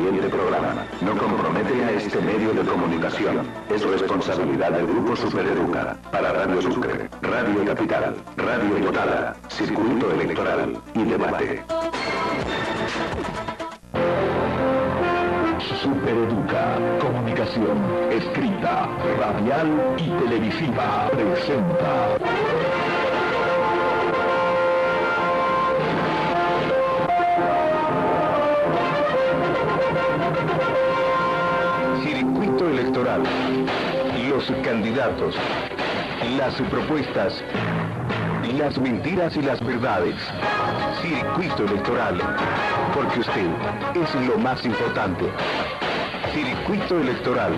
siguiente programa no compromete a este medio de comunicación. Es responsabilidad del Grupo Supereduca. Para Radio Sucre, Radio Capital, Radio Total, Circuito Electoral y Debate. Supereduca, comunicación escrita, radial y televisiva presenta. Circuito Electoral. Los candidatos, las propuestas, las mentiras y las verdades. Circuito Electoral, porque usted es lo más importante. Circuito Electoral.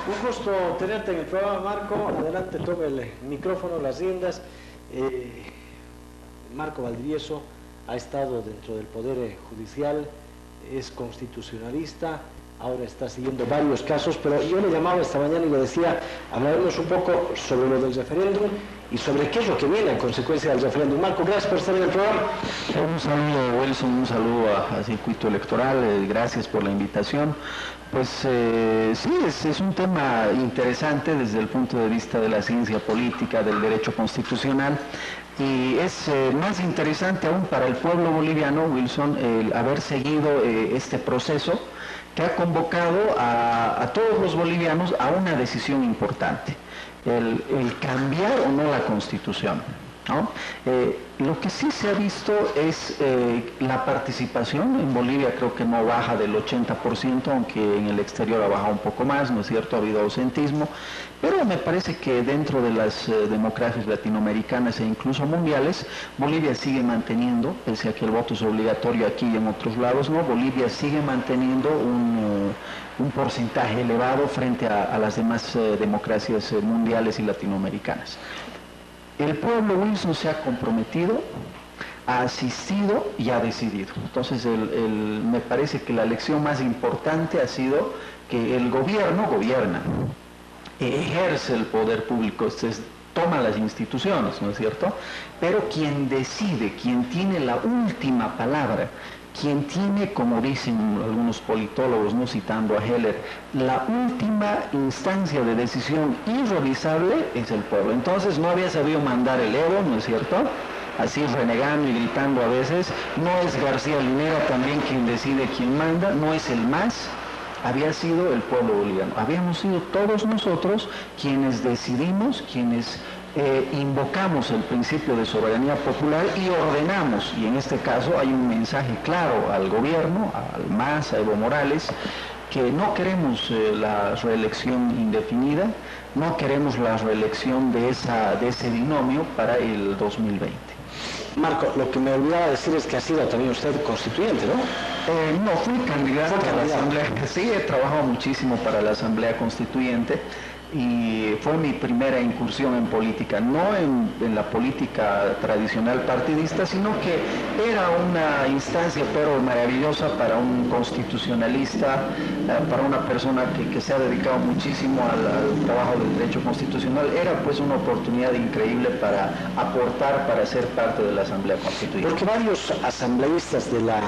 Un gusto tenerte en el programa, Marco. Adelante, tome el micrófono, las riendas. Marco Valdivieso ha estado dentro del Poder Judicial, es constitucionalista, ahora está siguiendo varios casos, pero yo le llamaba esta mañana y le decía, hablaremos un poco sobre lo del referéndum y sobre qué es lo que viene en consecuencia del referéndum. Marco, gracias por estar en el programa. Un saludo, Wilson, un saludo a Circuito Electoral, gracias por la invitación. Pues sí, es un tema interesante desde el punto de vista de la ciencia política, del derecho constitucional, y es más interesante aún para el pueblo boliviano, Wilson, el haber seguido este proceso que ha convocado a todos los bolivianos a una decisión importante, el cambiar o no la Constitución, ¿no? Lo que sí se ha visto es la participación en Bolivia, creo que no baja del 80%, aunque en el exterior ha bajado un poco más, ¿no es cierto? Ha habido ausentismo, pero me parece que dentro de las democracias latinoamericanas e incluso mundiales, Bolivia sigue manteniendo, pese a que el voto es obligatorio aquí y en otros lados, ¿no? Bolivia sigue manteniendo un porcentaje elevado frente a las demás democracias mundiales y latinoamericanas. El pueblo, Wilson, se ha comprometido, ha asistido y ha decidido. Entonces, me parece que la lección más importante ha sido que el gobierno gobierna, ejerce el poder público, toma las instituciones, ¿no es cierto? Pero quien decide, quien tiene la última palabra, quien tiene, como dicen algunos politólogos, no citando a Heller, la última instancia de decisión irrevisable es el pueblo. Entonces no había sabido mandar el ego, ¿no es cierto? Así renegando y gritando a veces. No es García Linera también quien decide quién manda, no es el MAS. Había sido el pueblo boliviano. Habíamos sido todos nosotros quienes decidimos, quienes invocamos el principio de soberanía popular y ordenamos, y en este caso hay un mensaje claro al gobierno, al MAS, a Evo Morales, que no queremos la reelección indefinida, no queremos la reelección de ese binomio para el 2020. Marco, lo que me olvidaba decir es que ha sido también usted constituyente, ¿no? No, fui candidato a la Asamblea. Sí, he trabajado muchísimo para la Asamblea Constituyente y fue mi primera incursión en política, no en la política tradicional partidista, sino que era una instancia pero maravillosa para un constitucionalista, para una persona que se ha dedicado muchísimo al trabajo del derecho constitucional. Era pues una oportunidad increíble para aportar, para ser parte de la Asamblea Constituyente. Porque varios asambleístas de la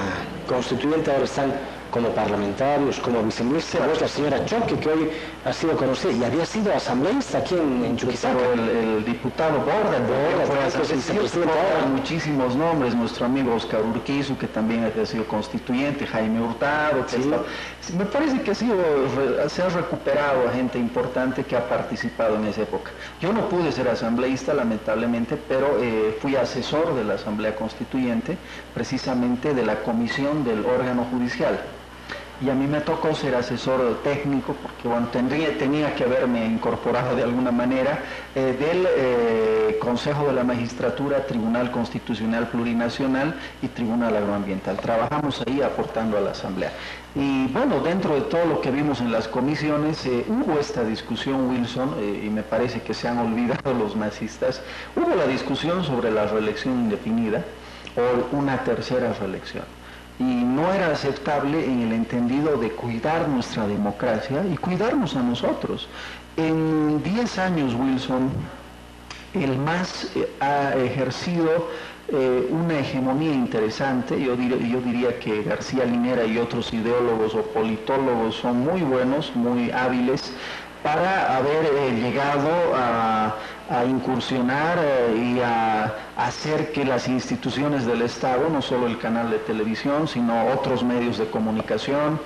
Constituyente ahora están como parlamentarios, como viceministra, vos la señora Choque, que hoy ha sido conocida y había sido asambleísta aquí en Chuquisaca. El diputado Borda fue muchísimos nombres, nuestro amigo Oscar Urquizu, que también ha sido constituyente, Jaime Hurtado, sí. Me parece que se ha recuperado a gente importante que ha participado en esa época. Yo no pude ser asambleísta, lamentablemente, pero fui asesor de la Asamblea Constituyente, precisamente de la comisión del órgano judicial. Y a mí me tocó ser asesor técnico, porque bueno, tenía que haberme incorporado de alguna manera del Consejo de la Magistratura, Tribunal Constitucional Plurinacional y Tribunal Agroambiental. Trabajamos ahí aportando a la Asamblea. Y bueno, dentro de todo lo que vimos en las comisiones, hubo esta discusión, Wilson, y me parece que se han olvidado los masistas, hubo la discusión sobre la reelección indefinida o una tercera reelección. Y no era aceptable en el entendido de cuidar nuestra democracia y cuidarnos a nosotros. En 10 años, Wilson, el MAS ha ejercido una hegemonía interesante. Yo diría que García Linera y otros ideólogos o politólogos son muy buenos, muy hábiles para haber llegado a incursionar y a hacer que las instituciones del Estado, no solo el canal de televisión, sino otros medios de comunicación,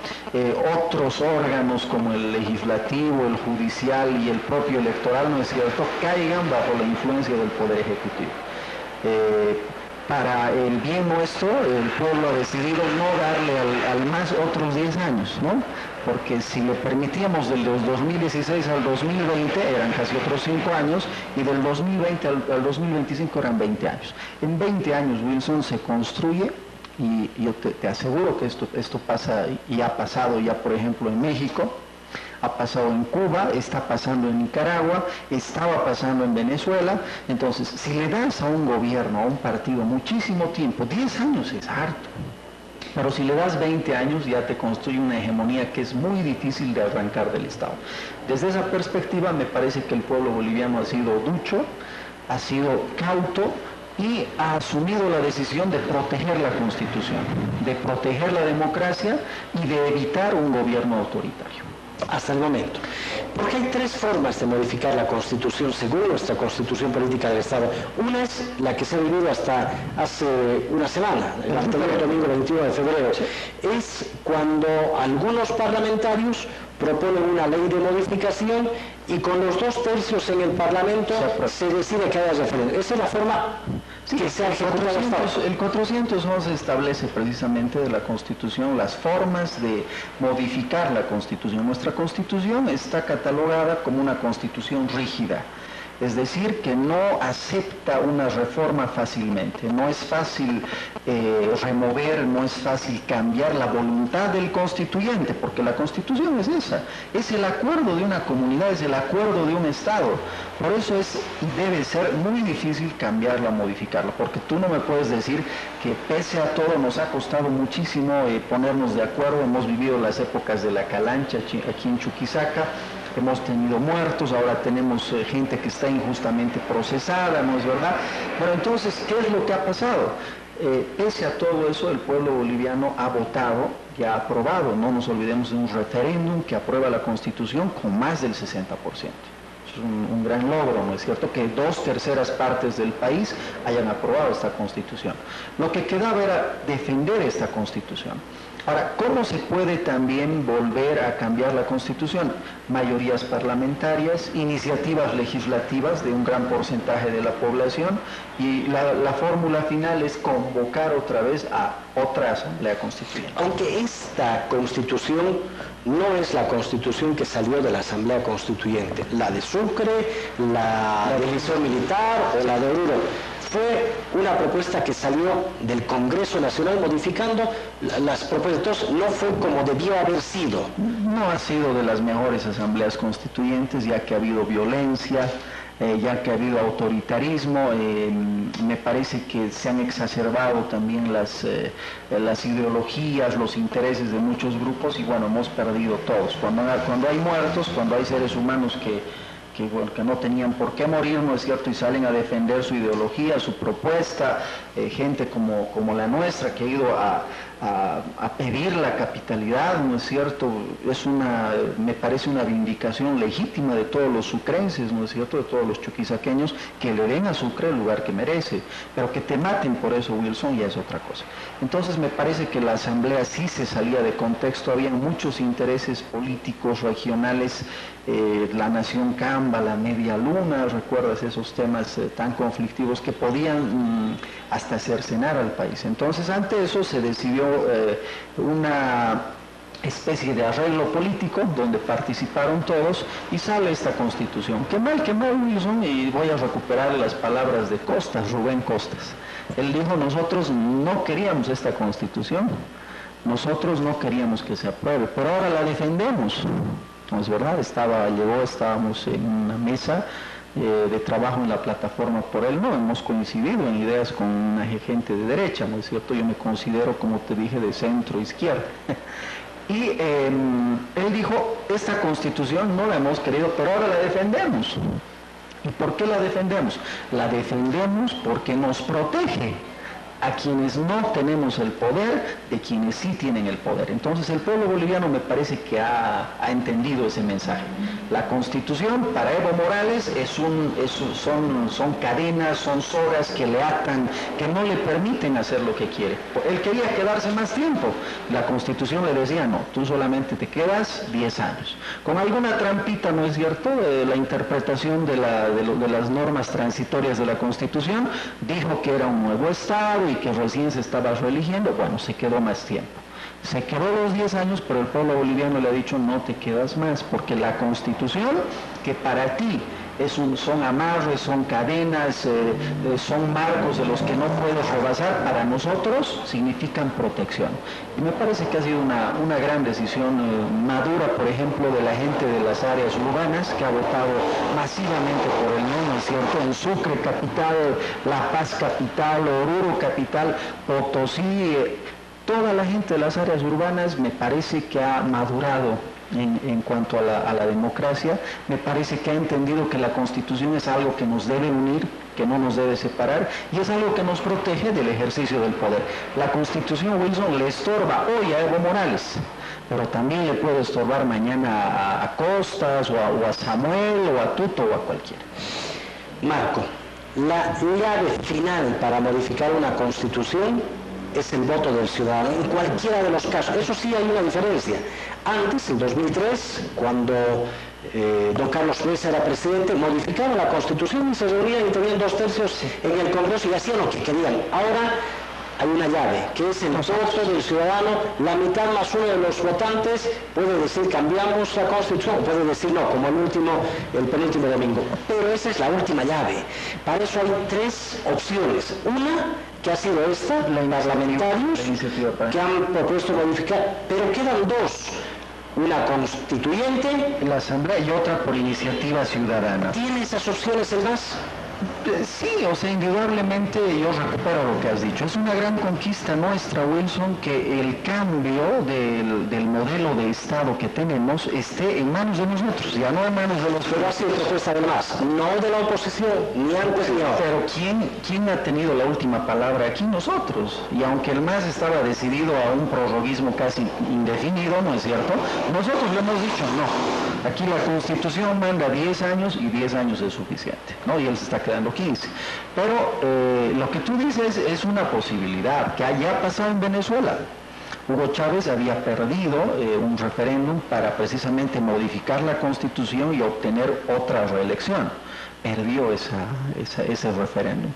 otros órganos como el legislativo, el judicial y el propio electoral, ¿no es cierto?, caigan bajo la influencia del Poder Ejecutivo. Para el bien nuestro, el pueblo ha decidido no darle al MAS otros 10 años, ¿no? Porque si lo permitíamos del 2016 al 2020 eran casi otros 5 años, y del 2020 al 2025 eran 20 años. En 20 años, Wilson, se construye, y yo te aseguro que esto pasa y ha pasado ya, por ejemplo, en México, ha pasado en Cuba, está pasando en Nicaragua, estaba pasando en Venezuela. Entonces, si le das a un gobierno, a un partido, muchísimo tiempo, 10 años es harto. Pero si le das 20 años, ya te construye una hegemonía que es muy difícil de arrancar del Estado. Desde esa perspectiva, me parece que el pueblo boliviano ha sido ducho, ha sido cauto y ha asumido la decisión de proteger la Constitución, de proteger la democracia y de evitar un gobierno autoritario. Hasta el momento. Porque hay 3 formas de modificar la Constitución según nuestra Constitución Política del Estado. Una es la que se ha vivido hasta hace una semana, el anterior domingo 21 de febrero. Es cuando algunos parlamentarios proponen una ley de modificación y con los 2 tercios en el Parlamento se decide que haya referéndum. Esa es la forma que se ha ejecutado hasta ahora. El 411 establece precisamente de la Constitución las formas de modificar la Constitución. Nuestra Constitución está catalogada como una Constitución rígida. Es decir, que no acepta una reforma fácilmente, no es fácil remover, no es fácil cambiar la voluntad del constituyente, porque la Constitución es esa, es el acuerdo de una comunidad, es el acuerdo de un Estado. Por eso es y debe ser muy difícil cambiarla, modificarla, porque tú no me puedes decir que pese a todo nos ha costado muchísimo ponernos de acuerdo. Hemos vivido las épocas de la calancha aquí en Chuquisaca, hemos tenido muertos, ahora tenemos gente que está injustamente procesada, ¿no es verdad? Pero entonces, ¿qué es lo que ha pasado? Pese a todo eso, el pueblo boliviano ha votado y ha aprobado, no nos olvidemos de un referéndum que aprueba la Constitución con más del 60%. Es un gran logro, ¿no es cierto?, que 2/3 partes del país hayan aprobado esta Constitución. Lo que quedaba era defender esta Constitución. Ahora, ¿cómo se puede también volver a cambiar la Constitución? Mayorías parlamentarias, iniciativas legislativas de un gran porcentaje de la población, y la fórmula final es convocar otra vez a otra Asamblea Constituyente. Aunque esta Constitución no es la Constitución que salió de la Asamblea Constituyente, la de Sucre, la división militar o la de Oruro, fue una propuesta que salió del Congreso Nacional modificando las propuestas. Entonces, no fue como debió haber sido. No ha sido de las mejores asambleas constituyentes, ya que ha habido violencia, ya que ha habido autoritarismo. Me parece que se han exacerbado también las ideologías, los intereses de muchos grupos, y bueno, hemos perdido todos. Cuando hay muertos, cuando hay seres humanos que no tenían por qué morir, ¿no es cierto?, y salen a defender su ideología, su propuesta, gente como la nuestra, que ha ido a pedir la capitalidad, ¿no es cierto? Me parece una vindicación legítima de todos los sucrenses, ¿no es cierto?, de todos los chuquisaqueños, que le den a Sucre el lugar que merece, pero que te maten por eso, Wilson, ya es otra cosa. Entonces me parece que la asamblea sí se salía de contexto, había muchos intereses políticos regionales, la Nación Camba, la Media Luna, ¿recuerdas esos temas tan conflictivos que podían hasta cercenar al país? Entonces, ante eso se decidió una especie de arreglo político donde participaron todos y sale esta Constitución. Qué mal, Wilson, y voy a recuperar las palabras de Costas, Rubén Costas. Él dijo: nosotros no queríamos esta Constitución, nosotros no queríamos que se apruebe, pero ahora la defendemos. No es verdad, estábamos en una mesa de trabajo en la plataforma Por él No, hemos coincidido en ideas con una gente de derecha, ¿no es cierto? Yo me considero, como te dije, de centro izquierda. Y él dijo: esta Constitución no la hemos querido, pero ahora la defendemos. ¿Y por qué la defendemos? La defendemos porque nos protege. a quienes no tenemos el poder de quienes sí tienen el poder. Entonces el pueblo boliviano me parece que ha entendido ese mensaje. La Constitución para Evo Morales son cadenas, son sogas que le atan, que no le permiten hacer lo que quiere. Él quería quedarse más tiempo. La Constitución le decía, no, tú solamente te quedas 10 años. Con alguna trampita, ¿no es cierto?, la interpretación de las normas transitorias de la Constitución, dijo que era un nuevo Estado y que recién se estaba reeligiendo. Bueno, se quedó más tiempo. Se quedó los 10 años, pero el pueblo boliviano le ha dicho, no te quedas más, porque la Constitución, que para ti son amarres, son cadenas, son marcos de los que no puedes rebasar, para nosotros significan protección. Y me parece que ha sido una gran decisión madura, por ejemplo, de la gente de las áreas urbanas, que ha votado masivamente por el no, ¿no es cierto? En Sucre capital, La Paz capital, Oruro capital, Potosí, toda la gente de las áreas urbanas me parece que ha madurado en cuanto a la democracia. Me parece que ha entendido que la Constitución es algo que nos debe unir, que no nos debe separar, y es algo que nos protege del ejercicio del poder. La Constitución, Wilson, le estorba hoy a Evo Morales, pero también le puede estorbar mañana a Costas, o a Samuel, o a Tuto, o a cualquiera. Marco, la llave final para modificar una Constitución es el voto del ciudadano, en cualquiera de los casos. Eso sí, hay una diferencia. Antes, en 2003, cuando don Carlos Mesa era presidente, modificaban la Constitución y se reunían y tenían 2/3 en el Congreso y hacían lo que querían. Ahora hay una llave, que es el voto del ciudadano. La mitad más uno de los votantes puede decir cambiamos la Constitución, puede decir no, como el penúltimo domingo. Pero esa es la última llave. Para eso hay 3 opciones. Una, que ha sido esta, los parlamentarios que han propuesto modificar, pero quedan 2. Una constituyente, la Asamblea, y otra por iniciativa ciudadana. ¿Tiene esas opciones el MAS? Sí, o sea, indudablemente yo recupero lo que has dicho. Es una gran conquista nuestra, Wilson, que el cambio del modelo de Estado que tenemos esté en manos de nosotros, ya no en manos de los... Pero ha sido propuesta del MAS, no de la oposición, ni antes ni ahora. Pero ¿quién ha tenido la última palabra aquí? Nosotros. Y aunque el MAS estaba decidido a un prorroguismo casi indefinido, ¿no es cierto?, nosotros le hemos dicho no. Aquí la Constitución manda 10 años y 10 años es suficiente, ¿no? Y él se está quedando 15. Pero lo que tú dices es una posibilidad que haya pasado en Venezuela. Hugo Chávez había perdido un referéndum para precisamente modificar la Constitución y obtener otra reelección. Perdió ese referéndum.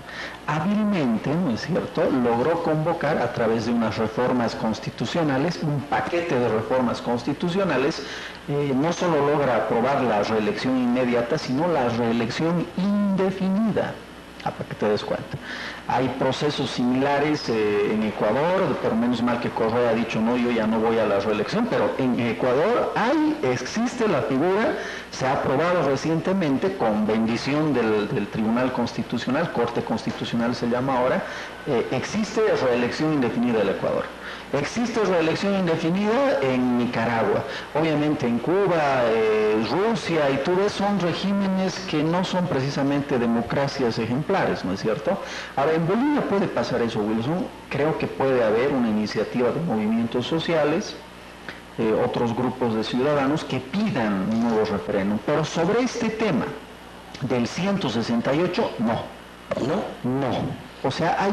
Hábilmente, ¿no es cierto?, logró convocar a través de unas reformas constitucionales, un paquete de reformas constitucionales, no solo logra aprobar la reelección inmediata, sino la reelección indefinida. Para que te des cuenta. Hay procesos similares en Ecuador, pero menos mal que Correa ha dicho no, yo ya no voy a la reelección, pero en Ecuador existe la figura, se ha aprobado recientemente con bendición del Tribunal Constitucional, Corte Constitucional se llama ahora, existe reelección indefinida del Ecuador. Existe reelección indefinida en Nicaragua, obviamente en Cuba, Rusia, y tú ves, son regímenes que no son precisamente democracias ejemplares, ¿no es cierto? Ahora, en Bolivia puede pasar eso, Wilson. Creo que puede haber una iniciativa de movimientos sociales, otros grupos de ciudadanos que pidan un nuevo referéndum, pero sobre este tema del 168, no. O sea,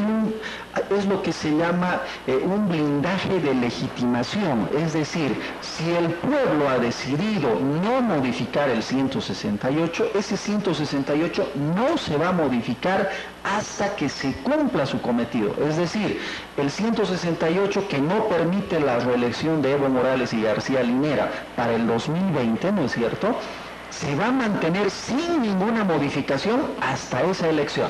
es lo que se llama un blindaje de legitimación, es decir, si el pueblo ha decidido no modificar el 168, ese 168 no se va a modificar hasta que se cumpla su cometido. Es decir, el 168 que no permite la reelección de Evo Morales y García Linera para el 2020, ¿no es cierto?, se va a mantener sin ninguna modificación hasta esa elección.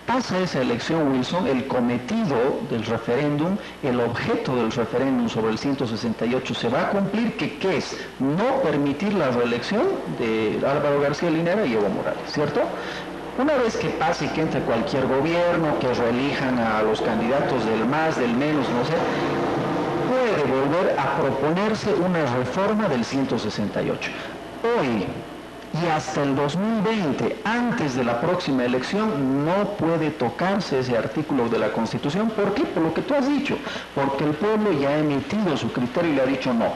Pasa esa elección, Wilson, el cometido del referéndum, el objeto del referéndum sobre el 168 se va a cumplir, ¿qué es? No permitir la reelección de Álvaro García Linera y Evo Morales, ¿cierto? Una vez que pase y que entre cualquier gobierno, que reelijan a los candidatos del más, del menos, no sé, puede volver a proponerse una reforma del 168. Hoy, y hasta el 2020, antes de la próxima elección, no puede tocarse ese artículo de la Constitución. ¿Por qué? Por lo que tú has dicho, porque el pueblo ya ha emitido su criterio y le ha dicho no.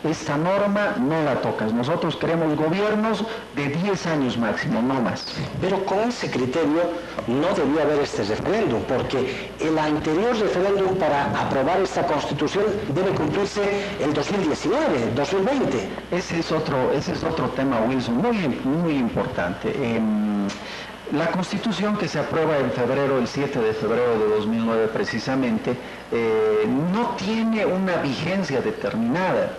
Esta norma no la tocas. Nosotros queremos gobiernos de 10 años máximo, no más. Pero con ese criterio no debía haber este referéndum, porque el anterior referéndum para aprobar esta Constitución debe cumplirse el 2019, 2020. Ese es otro tema, Wilson, muy importante. La Constitución que se aprueba en febrero, el 7 de febrero de 2009 precisamente, no tiene una vigencia determinada.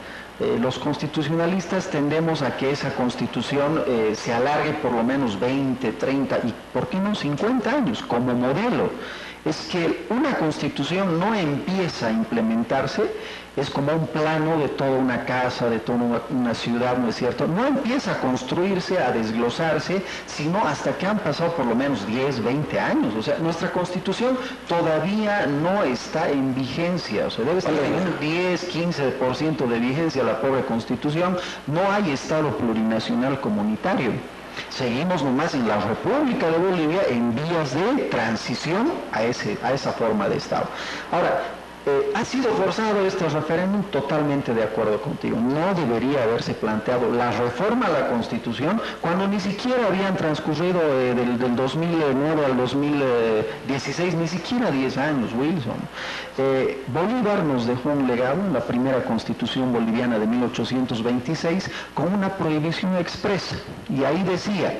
Los constitucionalistas tendemos a que esa Constitución se alargue por lo menos 20, 30 y, ¿por qué no, 50 años como modelo? Es que una Constitución no empieza a implementarse, es como un plano de toda una casa, de toda una ciudad, ¿no es cierto? No empieza a construirse, a desglosarse, sino hasta que han pasado por lo menos 10, 20 años. O sea, nuestra Constitución todavía no está en vigencia, o sea, debe estar en un 10, 15% de vigencia la pobre Constitución. No hay Estado plurinacional comunitario. Seguimos nomás en la República de Bolivia en vías de transición a esa forma de Estado. Ahora, ¿ha sido forzado este referéndum? Totalmente de acuerdo contigo. No debería haberse planteado la reforma a la Constitución cuando ni siquiera habían transcurrido del 2009 al 2016, ni siquiera 10 años, Wilson. Bolívar nos dejó un legado en la primera Constitución boliviana de 1826 con una prohibición expresa. Y ahí decía: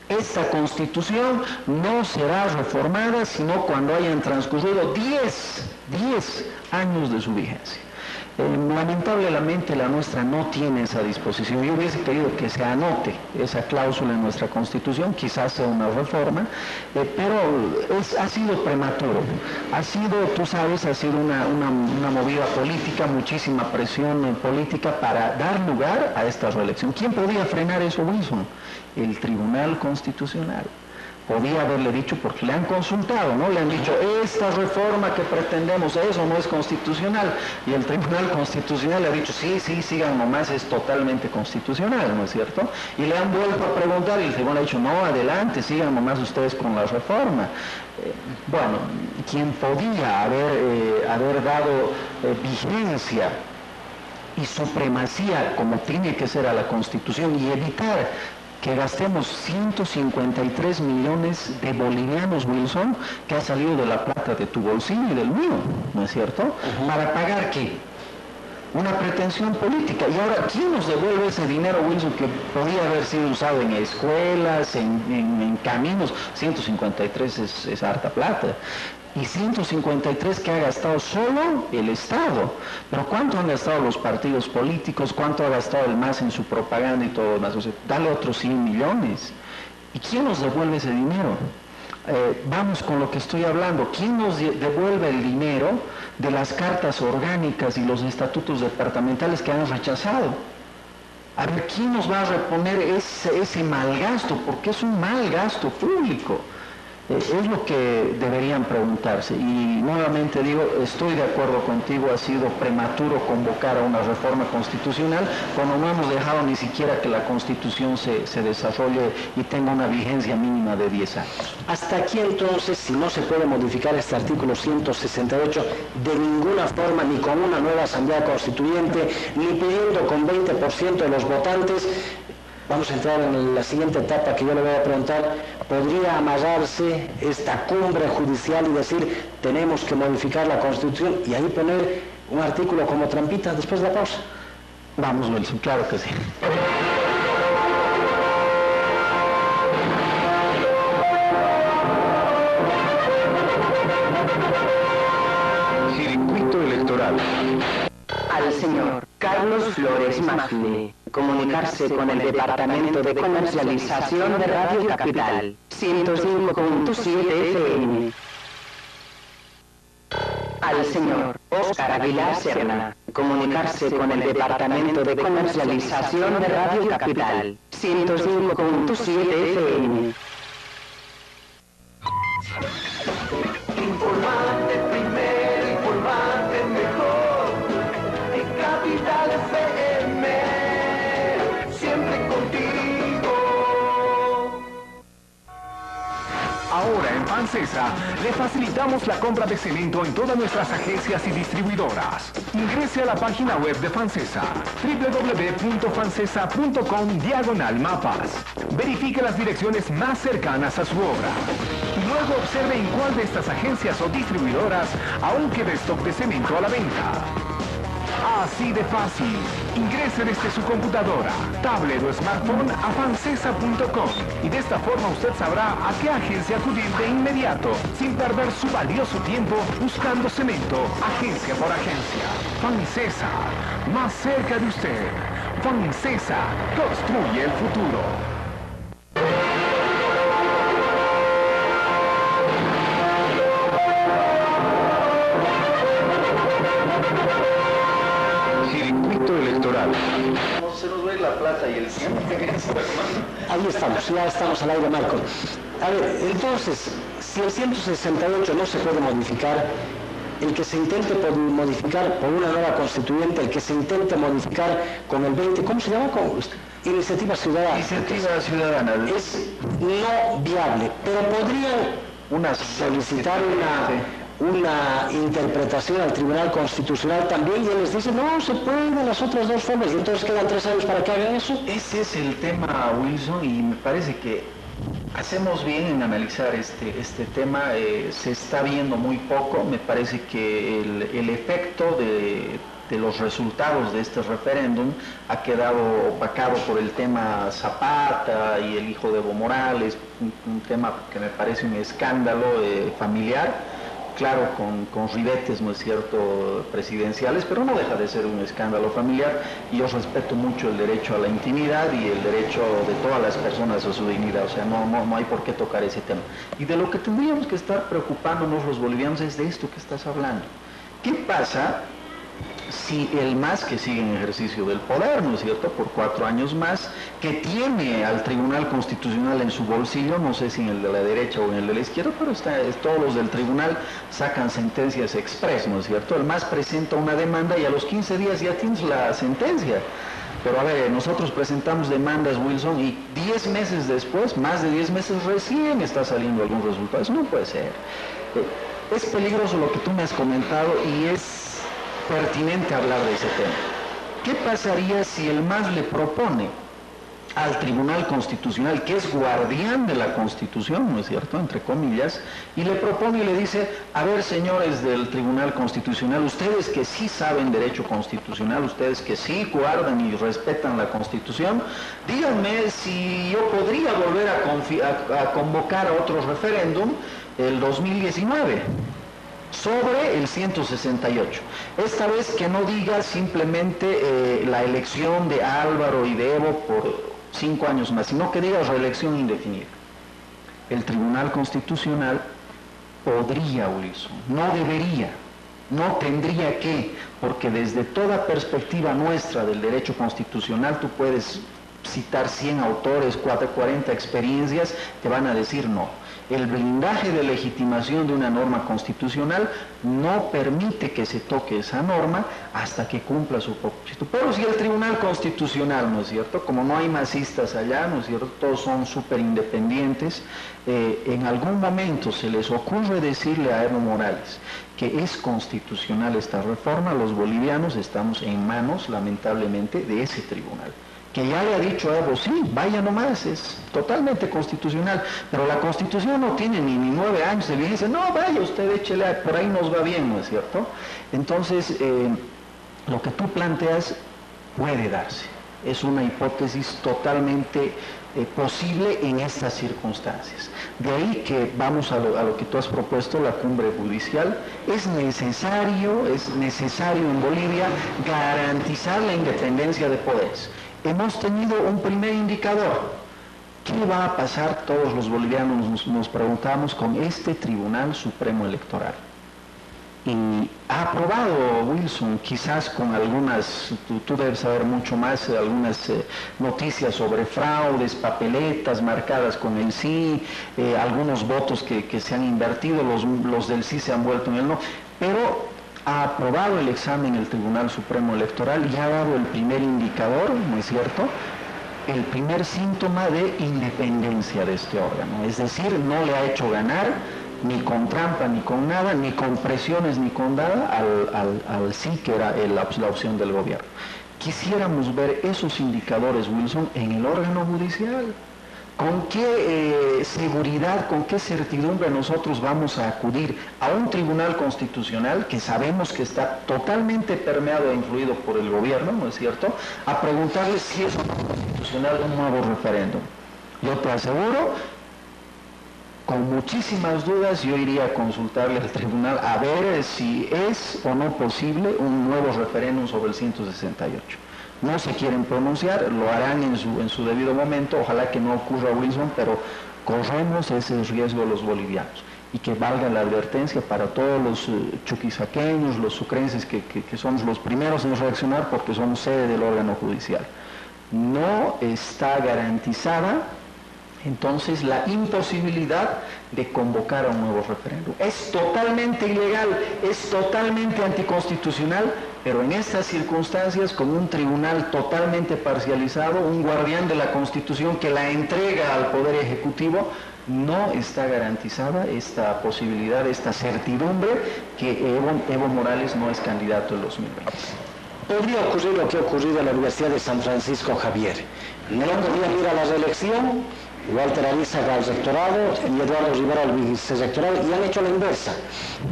esta Constitución no será reformada sino cuando hayan transcurrido 10 años de su vigencia. Lamentablemente la nuestra no tiene esa disposición. Yo hubiese querido que se anote esa cláusula en nuestra Constitución, quizás sea una reforma, pero ha sido prematuro. Ha sido, tú sabes, ha sido una movida política, muchísima presión política para dar lugar a esta reelección. ¿Quién podía frenar eso, Wilson? El Tribunal Constitucional. Podía haberle dicho, porque le han consultado, ¿no? Le han dicho, esta reforma que pretendemos, eso no es constitucional. Y el Tribunal Constitucional le ha dicho, sí, sigan nomás, es totalmente constitucional, ¿no es cierto? Y le han vuelto a preguntar y el Tribunal ha dicho, no, adelante, sigan nomás ustedes con la reforma. Bueno, quien podía haber dado vigencia y supremacía, como tiene que ser, a la Constitución y evitar que gastemos 153 millones de bolivianos, Wilson, que ha salido de la plata de tu bolsillo y del mío, ¿no es cierto? ¿Para pagar qué? Una pretensión política. Y ahora, ¿quién nos devuelve ese dinero, Wilson, que podía haber sido usado en escuelas, en caminos? 153 es harta plata. Y 153 que ha gastado solo el Estado. Pero ¿cuánto han gastado los partidos políticos? ¿Cuánto ha gastado el MAS en su propaganda y todo lo demás? O sea, dale otros 100 millones. ¿Y quién nos devuelve ese dinero? Vamos con lo que estoy hablando. ¿Quién nos devuelve el dinero de las cartas orgánicas y los estatutos departamentales que han rechazado? A ver, ¿quién nos va a reponer ese mal gasto? Porque es un mal gasto público. Es lo que deberían preguntarse. Y nuevamente digo, estoy de acuerdo contigo, ha sido prematuro convocar a una reforma constitucional cuando no hemos dejado ni siquiera que la Constitución se desarrolle y tenga una vigencia mínima de 10 años. Hasta aquí entonces, si no se puede modificar este artículo 168 de ninguna forma, ni con una nueva Asamblea Constituyente, ni pidiendo con 20% de los votantes, vamos a entrar en la siguiente etapa que yo le voy a preguntar. ¿Podría amarrarse esta cumbre judicial y decir tenemos que modificar la Constitución y ahí poner un artículo como trampita después de la pausa? Vamos, Wilson, claro que sí. Circuito electoral. Al señor Carlos Flores Mafne, comunicarse con el Departamento de Comercialización de Radio Capital, 105.7 FM. Al señor Óscar Aguilar Serna, comunicarse con el Departamento de Comercialización de Radio Capital, 105.7 FM. Informante primero, informante mejor. En Capital FM, siempre contigo. FANSESA le facilitamos la compra de cemento en todas nuestras agencias y distribuidoras. Ingrese a la página web de FANSESA, www.fansesa.com/mapas. Verifique las direcciones más cercanas a su obra. Luego observe en cuál de estas agencias o distribuidoras aún queda stock de cemento a la venta. Así de fácil. Ingrese desde su computadora, tablet o smartphone a fansesa.com y de esta forma usted sabrá a qué agencia acudir de inmediato, sin perder su valioso tiempo buscando cemento agencia por agencia. FANSESA, más cerca de usted. FANSESA, construye el futuro. No se nos ve la plata y el tiempo. Ahí estamos, ya estamos al aire, Marco. A ver, entonces, si el 168 no se puede modificar, el que se intente modificar por una nueva constituyente, el que se intente modificar con el 20, ¿cómo se llama? Con Iniciativa Ciudadana. Iniciativa Ciudadana. Es no viable, pero podrían solicitar una interpretación al Tribunal Constitucional también y él les dice, no, se pueden las otras dos formas y entonces quedan 3 años para que hagan eso. Ese es el tema, Wilson, y me parece que hacemos bien en analizar este tema. Se está viendo muy poco. Me parece que el efecto de los resultados de este referéndum ha quedado opacado por el tema Zapata y el hijo de Evo Morales, un tema que me parece un escándalo familiar. Claro, con ribetes, ¿no es cierto?, presidenciales, pero no deja de ser un escándalo familiar, y yo respeto mucho el derecho a la intimidad y el derecho de todas las personas a su dignidad, o sea, no hay por qué tocar ese tema. Y de lo que tendríamos que estar preocupándonos los bolivianos es de esto que estás hablando. ¿Qué pasa si el MAS, que sigue en ejercicio del poder, ¿no es cierto?, por 4 años más, que tiene al Tribunal Constitucional en su bolsillo, no sé si en el de la derecha o en el de la izquierda, pero todos los del tribunal sacan sentencias express, ¿no es cierto? El MAS presenta una demanda y a los 15 días ya tienes la sentencia. Pero a ver, nosotros presentamos demandas, Wilson, y 10 meses después, más de 10 meses, recién está saliendo algún resultado. Eso no puede ser. Es peligroso lo que tú me has comentado y es pertinente hablar de ese tema. ¿Qué pasaría si el MAS le propone al Tribunal Constitucional, que es guardián de la Constitución, ¿no es cierto?, entre comillas, y le propone y le dice, a ver, señores del Tribunal Constitucional, ustedes que sí saben derecho constitucional, ustedes que sí guardan y respetan la Constitución, díganme si yo podría volver a convocar a otro referéndum el 2019. Sobre el 168. Esta vez que no diga simplemente la elección de Álvaro y de Evo por 5 años más, sino que diga reelección indefinida. El Tribunal Constitucional podría, Wilson, no debería, no tendría que, porque desde toda perspectiva nuestra del derecho constitucional tú puedes citar 100 autores, 40 experiencias, te van a decir no. El blindaje de legitimación de una norma constitucional no permite que se toque esa norma hasta que cumpla su propósito. Pero si el Tribunal Constitucional, ¿no es cierto?, como no hay masistas allá, ¿no es cierto?, todos son súper independientes, en algún momento se les ocurre decirle a Evo Morales que es constitucional esta reforma, los bolivianos estamos en manos, lamentablemente, de ese tribunal, que ya le ha dicho a Evo, sí, vaya nomás, es totalmente constitucional, pero la Constitución no tiene ni 9 años, el dice, no, vaya usted, échele, por ahí nos va bien, ¿no es cierto? Entonces, lo que tú planteas puede darse, es una hipótesis totalmente posible en estas circunstancias. De ahí que vamos a lo que tú has propuesto, la cumbre judicial. Es necesario en Bolivia garantizar la independencia de poderes. Hemos tenido un primer indicador. ¿Qué va a pasar? Todos los bolivianos nos preguntamos con este Tribunal Supremo Electoral. Y ha aprobado, Wilson, quizás con algunas, tú debes saber mucho más, algunas noticias sobre fraudes, papeletas marcadas con el sí, algunos votos que se han invertido, los del sí se han vuelto en el no, pero ha aprobado el examen el Tribunal Supremo Electoral y ha dado el primer indicador, ¿no es cierto?, el primer síntoma de independencia de este órgano, es decir, no le ha hecho ganar ni con trampa, ni con nada, ni con presiones, ni con nada, al sí que era la opción del gobierno. Quisiéramos ver esos indicadores, Wilson, en el órgano judicial. ¿Con qué seguridad, con qué certidumbre nosotros vamos a acudir a un tribunal constitucional que sabemos que está totalmente permeado e influido por el gobierno, ¿no es cierto?, a preguntarle si es constitucional un nuevo referéndum? Yo te aseguro, con muchísimas dudas, yo iría a consultarle al tribunal a ver si es o no posible un nuevo referéndum sobre el 168. No se quieren pronunciar, lo harán en su debido momento, ojalá que no ocurra, Wilson, pero corremos ese riesgo los bolivianos. Y que valga la advertencia para todos los chuquisaqueños, los sucrenses, que somos los primeros en reaccionar porque somos sede del órgano judicial. No está garantizada entonces la imposibilidad de convocar a un nuevo referéndum. Es totalmente ilegal, es totalmente anticonstitucional, pero en estas circunstancias, con un tribunal totalmente parcializado, un guardián de la Constitución que la entrega al Poder Ejecutivo, no está garantizada esta posibilidad, esta certidumbre que Evo Morales no es candidato en 2020. Podría ocurrir lo que ha ocurrido en la Universidad de San Francisco Javier. No podían ir a la reelección, Walter Arizaga al rectorado y Eduardo Rivera al vicerrectorado, y han hecho la inversa.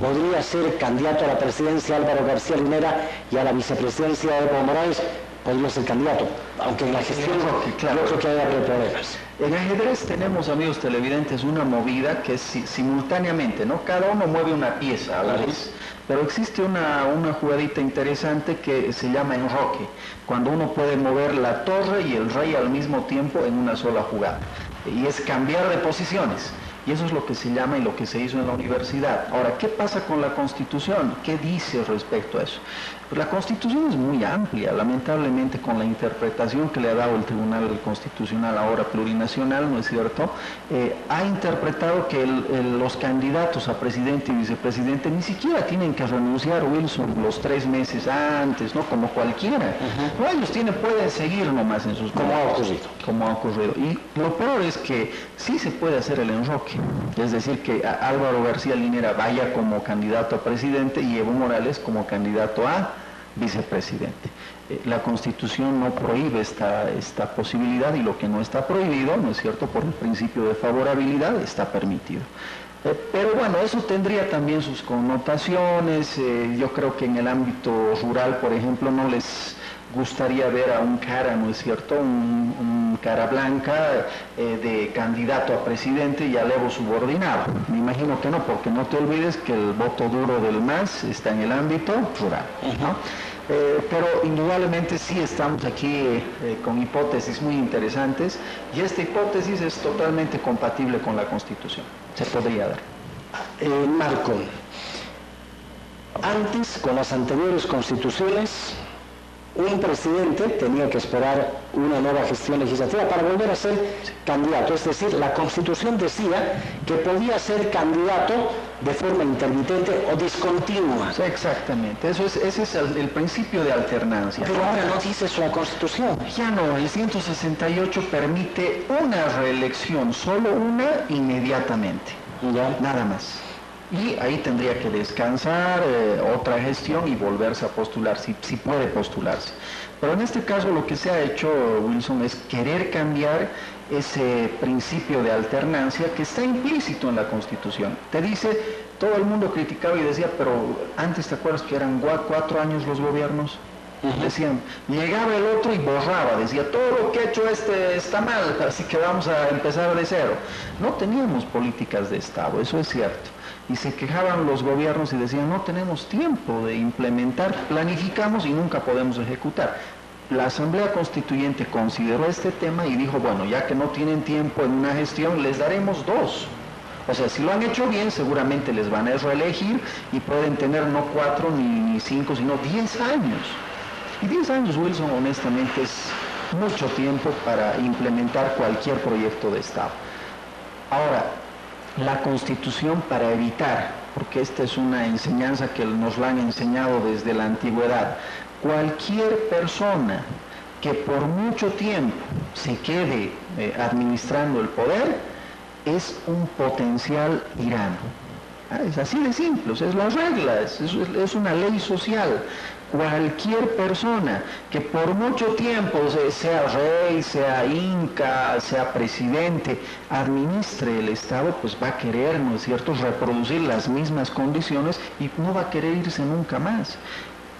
Podría ser candidato a la presidencia Álvaro García Linera y a la vicepresidencia Evo Morales podría ser candidato, aunque en la gestión claro, yo creo que hay problemas. En ajedrez tenemos, amigos televidentes, una movida que es simultáneamente, ¿no? Cada uno mueve una pieza a la vez. Pero existe una jugadita interesante que se llama enroque, cuando uno puede mover la torre y el rey al mismo tiempo en una sola jugada. Y es cambiar de posiciones. Y eso es lo que se llama y lo que se hizo en la universidad. Ahora, ¿qué pasa con la Constitución? ¿Qué dice respecto a eso? Pues la Constitución es muy amplia, lamentablemente con la interpretación que le ha dado el Tribunal Constitucional ahora plurinacional, ¿no es cierto? Ha interpretado que los candidatos a presidente y vicepresidente ni siquiera tienen que renunciar, Wilson, los 3 meses antes, ¿no? Como cualquiera. No, ellos pueden seguir nomás en sus... Como ha ocurrido. Como ha ocurrido. Y lo peor es que sí se puede hacer el enroque. Es decir, que Álvaro García Linera vaya como candidato a presidente y Evo Morales como candidato a vicepresidente. La Constitución no prohíbe esta posibilidad, y lo que no está prohibido, ¿no es cierto?, por el principio de favorabilidad, está permitido. Pero bueno, eso tendría también sus connotaciones. Yo creo que en el ámbito rural, por ejemplo, no les gustaría ver a un cara, ¿no es cierto?, un cara blanca de candidato a presidente y al Evo subordinado. Me imagino que no, porque no te olvides que el voto duro del MAS está en el ámbito rural, ¿no? Pero indudablemente sí estamos aquí con hipótesis muy interesantes, y esta hipótesis es totalmente compatible con la Constitución. Se podría dar. Marco, antes, con las anteriores constituciones, un presidente tenía que esperar una nueva gestión legislativa para volver a ser candidato. Es decir, la Constitución decía que podía ser candidato de forma intermitente o discontinua. Sí, exactamente. Ese es el principio de alternancia. Pero ahora no dice eso la Constitución. Ya no, el 168 permite una reelección, solo una, inmediatamente. Ya. Nada más. Y ahí tendría que descansar otra gestión y volverse a postular, si puede postularse. Pero en este caso lo que se ha hecho, Wilson, es querer cambiar ese principio de alternancia que está implícito en la Constitución. Te dice, todo el mundo criticaba y decía, pero antes te acuerdas que eran 4 años los gobiernos. Decían, llegaba el otro y borraba, decía, todo lo que ha hecho este está mal, así que vamos a empezar de cero. No teníamos políticas de Estado, eso es cierto. Y se quejaban los gobiernos y decían, no tenemos tiempo de implementar, planificamos y nunca podemos ejecutar. La Asamblea Constituyente consideró este tema y dijo, bueno, ya que no tienen tiempo en una gestión, les daremos 2. O sea, si lo han hecho bien, seguramente les van a reelegir y pueden tener no 4 ni 5, sino 10 años. Y 10 años, Wilson, honestamente es mucho tiempo para implementar cualquier proyecto de Estado. Ahora, la Constitución, para evitar, porque esta es una enseñanza que nos la han enseñado desde la antigüedad, cualquier persona que por mucho tiempo se quede administrando el poder es un potencial tirano. Es así de simple, es la regla, es una ley social. Cualquier persona que por mucho tiempo, sea rey, sea inca, sea presidente, administre el Estado, pues va a querer, ¿no es cierto?, reproducir las mismas condiciones y no va a querer irse nunca más.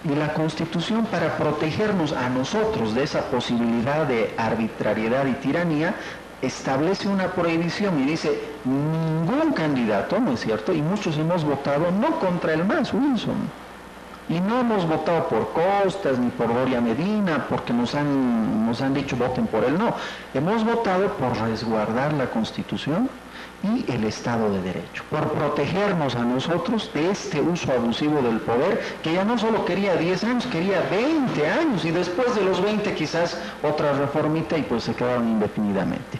Y la Constitución, para protegernos a nosotros de esa posibilidad de arbitrariedad y tiranía, establece una prohibición y dice, ningún candidato, ¿no es cierto?, y muchos hemos votado no contra el MAS, Wilson. Y no hemos votado por Costas ni por Doria Medina porque nos han dicho voten por él, no. Hemos votado por resguardar la Constitución y el Estado de Derecho, por protegernos a nosotros de este uso abusivo del poder que ya no solo quería 10 años, quería 20 años y después de los 20 quizás otra reformita y pues se quedaron indefinidamente.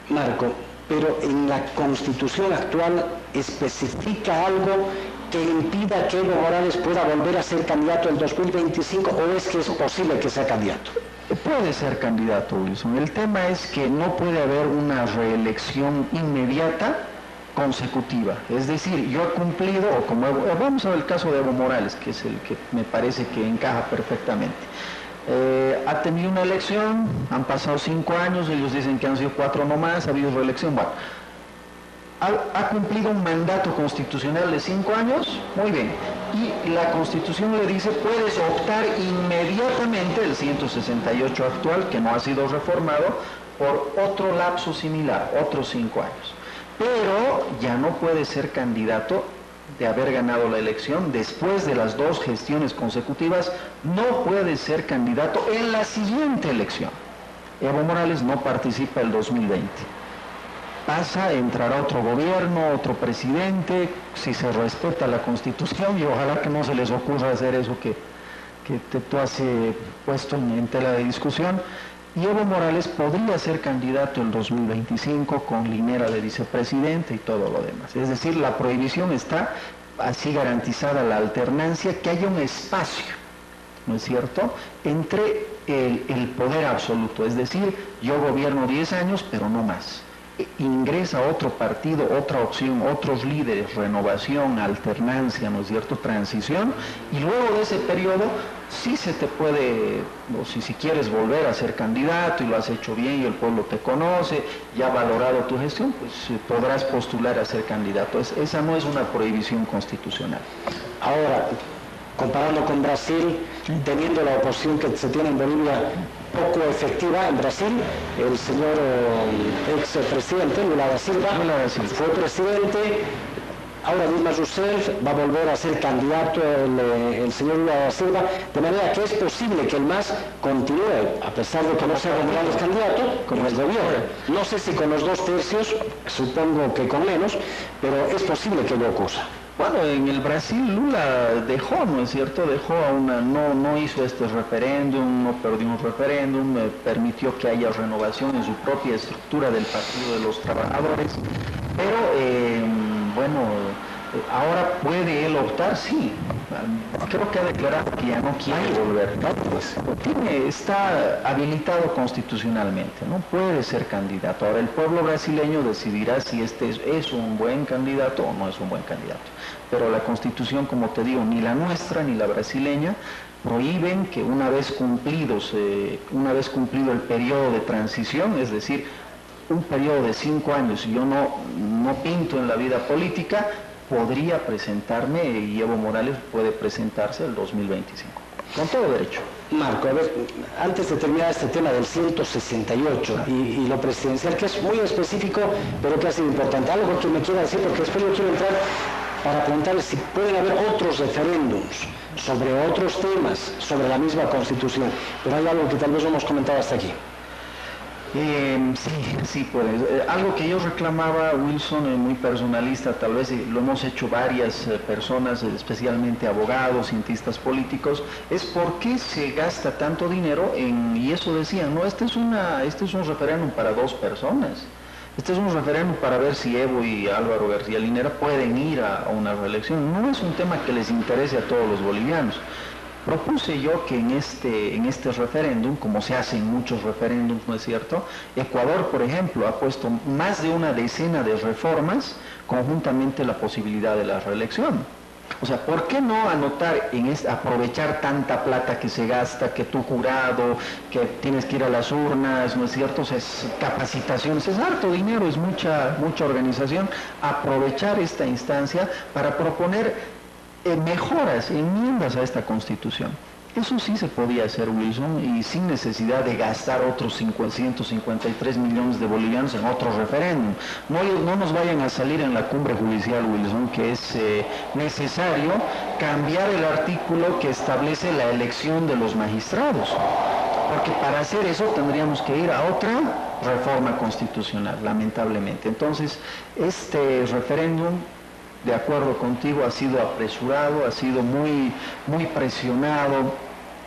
Marco, pero en la Constitución actual especifica algo que impida que Evo Morales pueda volver a ser candidato en 2025 o es que es posible que sea candidato? Puede ser candidato, Wilson. El tema es que no puede haber una reelección inmediata consecutiva. Es decir, yo he cumplido, o como vamos a ver el caso de Evo Morales, que es el que me parece que encaja perfectamente. Ha tenido una elección, han pasado 5 años, ellos dicen que han sido 4 nomás, ha habido reelección, bueno. Ha cumplido un mandato constitucional de 5 años, muy bien, y la Constitución le dice, puedes optar inmediatamente, el 168 actual, que no ha sido reformado, por otro lapso similar, otros 5 años. Pero ya no puede ser candidato de haber ganado la elección después de las 2 gestiones consecutivas, no puede ser candidato en la siguiente elección. Evo Morales no participa el 2020. Entrará otro gobierno, otro presidente, si se respeta la Constitución, y ojalá que no se les ocurra hacer eso que tú has puesto en tela de discusión, y Evo Morales podría ser candidato el 2025 con Linera de vicepresidente y todo lo demás. Es decir, la prohibición está así garantizada, la alternancia, que haya un espacio, ¿no es cierto?, entre el poder absoluto, es decir, yo gobierno 10 años, pero no más. Ingresa otro partido, otra opción, otros líderes, renovación, alternancia, ¿no es cierto?, transición, y luego de ese periodo sí se te puede, o si quieres volver a ser candidato y lo has hecho bien y el pueblo te conoce, ya ha valorado tu gestión, pues podrás postular a ser candidato. Esa no es una prohibición constitucional. Ahora, comparando con Brasil, teniendo la oposición que se tiene en Bolivia poco efectiva en Brasil, el señor ex-presidente Lula da Silva fue presidente, ahora Dilma Rousseff va a volver a ser candidato el señor Lula da Silva, de manera que es posible que el MAS continúe, a pesar de que no sea Evo Morales candidato, como el gobierno. No sé si con los 2/3, supongo que con menos, pero es posible que lo ocurra. Bueno, en el Brasil Lula dejó, ¿no es cierto?, no hizo este referéndum, no perdió un referéndum, permitió que haya renovación en su propia estructura del Partido de los Trabajadores, pero ahora puede él optar, sí. Creo que ha declarado que ya no quiere volver. Está habilitado constitucionalmente, no puede ser candidato. Ahora el pueblo brasileño decidirá si este es un buen candidato o no es un buen candidato. Pero la Constitución, como te digo, ni la nuestra ni la brasileña prohíben que una vez cumplido el periodo de transición, es decir, un periodo de 5 años, y yo no pinto en la vida política, podría presentarme, y Evo Morales puede presentarse el 2025, con todo derecho. Marco, a ver, antes de terminar este tema del 168 y lo presidencial, que es muy específico, pero que ha sido importante, algo que me quiera decir, porque después yo quiero entrar para preguntarle si pueden haber otros referéndums sobre otros temas, sobre la misma Constitución, pero hay algo que tal vez no hemos comentado hasta aquí. Sí, puede. Algo que yo reclamaba, Wilson, muy personalista, tal vez lo hemos hecho varias personas, especialmente abogados, cientistas políticos, es por qué se gasta tanto dinero y eso decían, no, este es un referéndum para 2 personas. Este es un referéndum para ver si Evo y Álvaro García Linera pueden ir a una reelección. No es un tema que les interese a todos los bolivianos. Propuse yo que en este referéndum, como se hace en muchos referéndums, ¿no es cierto?, Ecuador, por ejemplo, ha puesto más de una decena de reformas, conjuntamente la posibilidad de la reelección. O sea, ¿por qué no anotar aprovechar tanta plata que se gasta, que tu jurado, que tienes que ir a las urnas, ¿no es cierto? O sea, es capacitaciones, es harto dinero, es mucha organización. Aprovechar esta instancia para proponer mejoras, enmiendas a esta Constitución. Eso sí se podía hacer, Wilson, y sin necesidad de gastar otros 153 millones de bolivianos en otro referéndum. No nos vayan a salir en la cumbre judicial, Wilson, que es necesario cambiar el artículo que establece la elección de los magistrados. Porque para hacer eso tendríamos que ir a otra reforma constitucional, lamentablemente. Entonces, este referéndum, de acuerdo contigo, ha sido apresurado, ha sido muy presionado,